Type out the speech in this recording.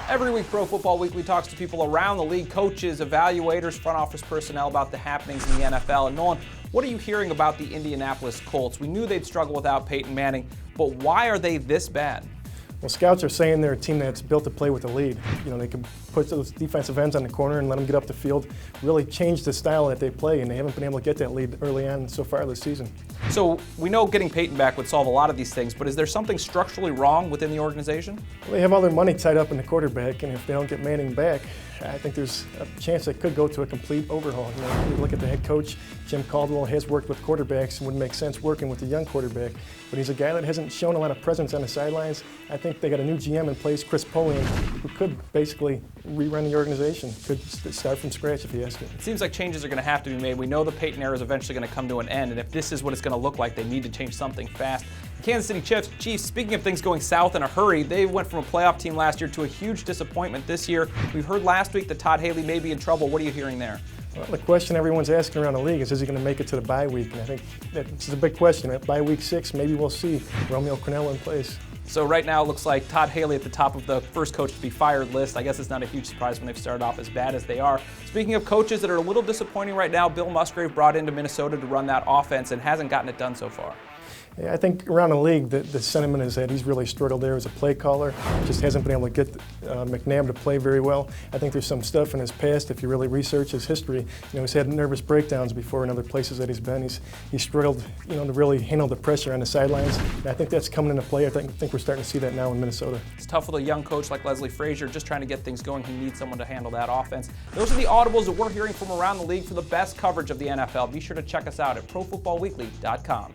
Every week, Pro Football Weekly talks to people around the league, coaches, evaluators, front office personnel about the happenings in the NFL. And Nolan, what are you hearing about the Indianapolis Colts? We knew they'd struggle without Peyton Manning, but why are they this bad? Well, scouts are saying they're a team that's built to play with the lead. You know, they can put those defensive ends on the corner and let them get up the field, really change the style that they play, and they haven't been able to get that lead early on so far this season. So we know getting Peyton back would solve a lot of these things, but is there something structurally wrong within the organization? Well, they have all their money tied up in the quarterback, and if they don't get Manning back, I think there's a chance it could go to a complete overhaul. You know, you look at the head coach, Jim Caldwell, has worked with quarterbacks. It wouldn't make sense working with a young quarterback, but he's a guy that hasn't shown a lot of presence on the sidelines. I think they got a new GM in place, Chris Polian, who could basically rerun the organization, could start from scratch if he has to. It seems like changes are going to have to be made. We know the Peyton era is eventually going to come to an end, and if this is what it's going to look like, they need to change something fast. Kansas City Chiefs, speaking of things going south in a hurry, they went from a playoff team last year to a huge disappointment this year. We heard last week that Todd Haley may be in trouble. What are you hearing there? Well, the question everyone's asking around the league is he going to make it to the bye week? And I think that's a big question. At bye week 6, maybe we'll see Romeo Crennel in place. So right now it looks like Todd Haley at the top of the first coach to be fired list. I guess it's not a huge surprise when they've started off as bad as they are. Speaking of coaches that are a little disappointing right now, Bill Musgrave brought into Minnesota to run that offense and hasn't gotten it done so far. Yeah, I think around the league, the sentiment is that he's really struggled there as a play caller. Just hasn't been able to get McNabb to play very well. I think there's some stuff in his past, if you really research his history. You know, he's had nervous breakdowns before in other places that he's been. He's struggled, you know, to really handle the pressure on the sidelines. And I think that's coming into play. I think we're starting to see that now in Minnesota. It's tough with a young coach like Leslie Frazier just trying to get things going. He needs someone to handle that offense. Those are the audibles that we're hearing from around the league. For the best coverage of the NFL, be sure to check us out at ProFootballWeekly.com.